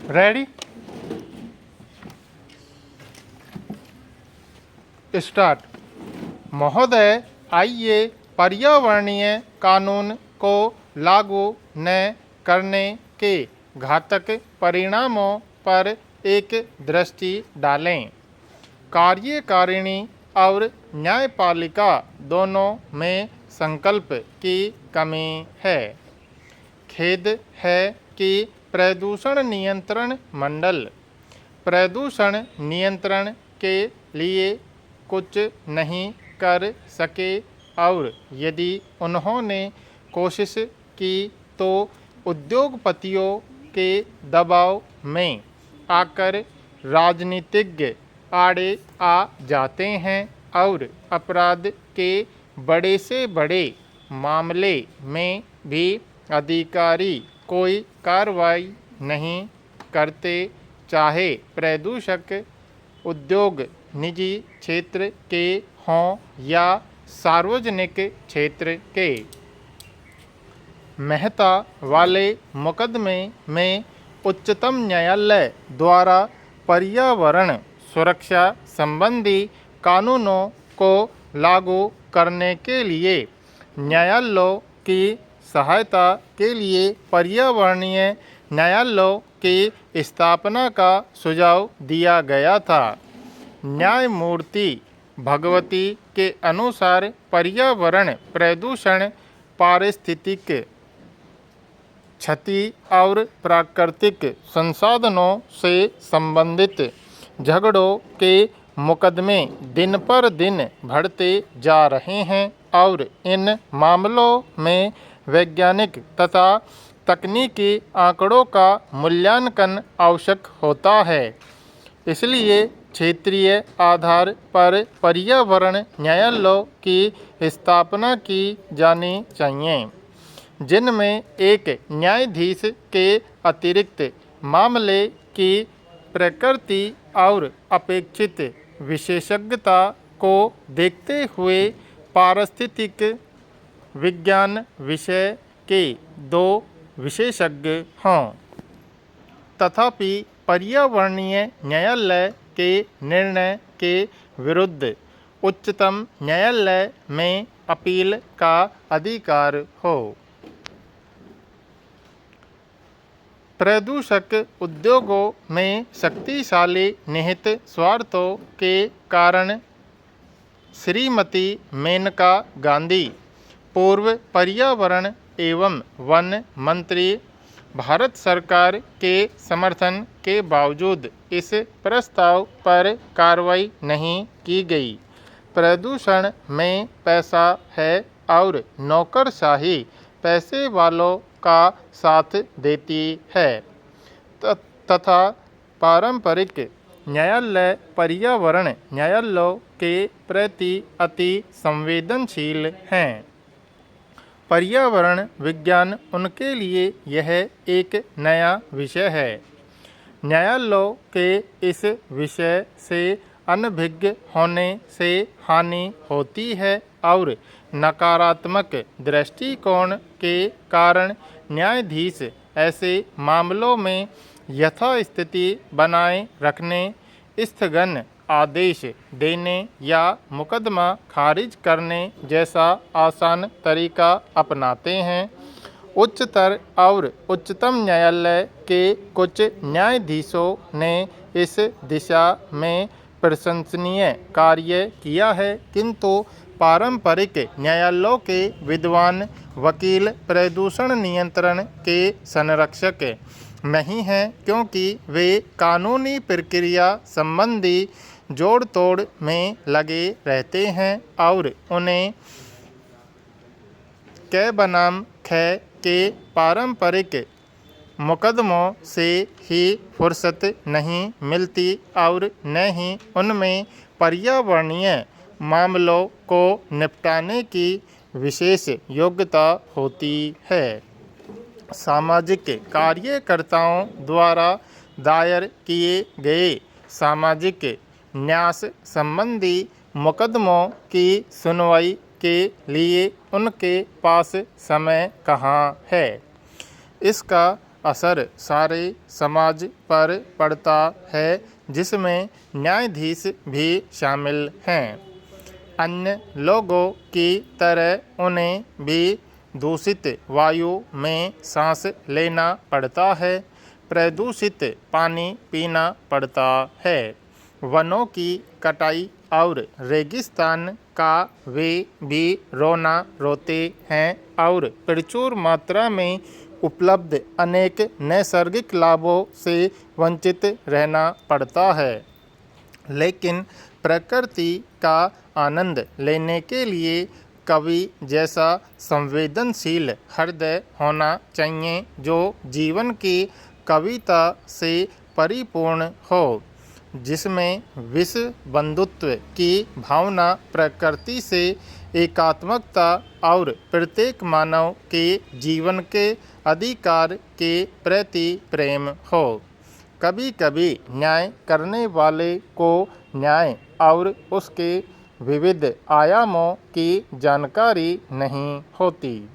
Ready start. महोदय, आइए पर्यावरणीय कानून को लागू न करने के घातक परिणामों पर एक दृष्टि डालें। कार्यकारिणी और न्यायपालिका दोनों में संकल्प की कमी है। खेद है कि प्रदूषण नियंत्रण मंडल प्रदूषण नियंत्रण के लिए कुछ नहीं कर सके और यदि उन्होंने कोशिश की तो उद्योगपतियों के दबाव में आकर राजनीतिज्ञ आड़े आ जाते हैं और अपराध के बड़े से बड़े मामले में भी अधिकारी कोई कार्रवाई नहीं करते, चाहे प्रदूषक उद्योग निजी क्षेत्र के हों या सार्वजनिक क्षेत्र के। मेहता वाले मुकदमे में उच्चतम न्यायालय द्वारा पर्यावरण सुरक्षा संबंधी कानूनों को लागू करने के लिए न्यायालयों की सहायता के लिए पर्यावरणीय न्यायालयों की स्थापना का सुझाव दिया गया था। न्यायमूर्ति भगवती के अनुसार पर्यावरण प्रदूषण पारिस्थितिक क्षति और प्राकृतिक संसाधनों से संबंधित झगड़ों के मुकदमे दिन पर दिन बढ़ते जा रहे हैं और इन मामलों में वैज्ञानिक तथा तकनीकी आंकड़ों का मूल्यांकन आवश्यक होता है। इसलिए क्षेत्रीय आधार पर पर्यावरण न्यायालयों की स्थापना की जानी चाहिए, जिनमें एक न्यायाधीश के अतिरिक्त मामले की प्रकृति और अपेक्षित विशेषज्ञता को देखते हुए पारिस्थितिक विज्ञान विषय के 2 विशेषज्ञ हों। तथापि पर्यावरणीय न्यायालय के निर्णय के विरुद्ध उच्चतम न्यायालय में अपील का अधिकार हो। प्रदूषक उद्योगों में शक्तिशाली निहित स्वार्थों के कारण श्रीमती मेनका गांधी, पूर्व पर्यावरण एवं वन मंत्री, भारत सरकार के समर्थन के बावजूद इस प्रस्ताव पर कार्रवाई नहीं की गई। प्रदूषण में पैसा है और नौकरशाही पैसे वालों का साथ देती है तथा पारंपरिक न्यायालय पर्यावरण न्यायालयों के प्रति अति संवेदनशील हैं। पर्यावरण विज्ञान उनके लिए यह एक नया विषय है। न्यायालयों के इस विषय से अनभिज्ञ होने से हानि होती है और नकारात्मक दृष्टिकोण के कारण न्यायाधीश ऐसे मामलों में यथास्थिति बनाए रखने, स्थगन आदेश देने या मुकदमा खारिज करने जैसा आसान तरीका अपनाते हैं। उच्चतर और उच्चतम न्यायालय के कुछ न्यायाधीशों ने इस दिशा में प्रशंसनीय कार्य किया है, किंतु पारंपरिक न्यायालयों के विद्वान वकील प्रदूषण नियंत्रण के संरक्षक नहीं हैं, क्योंकि वे कानूनी प्रक्रिया संबंधी जोड़ तोड़ में लगे रहते हैं और उन्हें कै बनाम खे के पारंपरिक मुकदमों से ही फुर्सत नहीं मिलती और न ही उनमें पर्यावरणीय मामलों को निपटाने की विशेष योग्यता होती है। सामाजिक कार्यकर्ताओं द्वारा दायर किए गए सामाजिक न्यास संबंधी मुकदमों की सुनवाई के लिए उनके पास समय कहाँ है। इसका असर सारे समाज पर पड़ता है, जिसमें न्यायाधीश भी शामिल हैं। अन्य लोगों की तरह उन्हें भी दूषित वायु में सांस लेना पड़ता है, प्रदूषित पानी पीना पड़ता है। वनों की कटाई और रेगिस्तान का वे भी रोना रोते हैं और प्रचुर मात्रा में उपलब्ध अनेक नैसर्गिक लाभों से वंचित रहना पड़ता है। लेकिन प्रकृति का आनंद लेने के लिए कवि जैसा संवेदनशील हृदय होना चाहिए, जो जीवन की कविता से परिपूर्ण हो, जिसमें विश्व बंधुत्व की भावना, प्रकृति से एकात्मकता और प्रत्येक मानव के जीवन के अधिकार के प्रति प्रेम हो। कभी कभी न्याय करने वाले को न्याय और उसके विविध आयामों की जानकारी नहीं होती।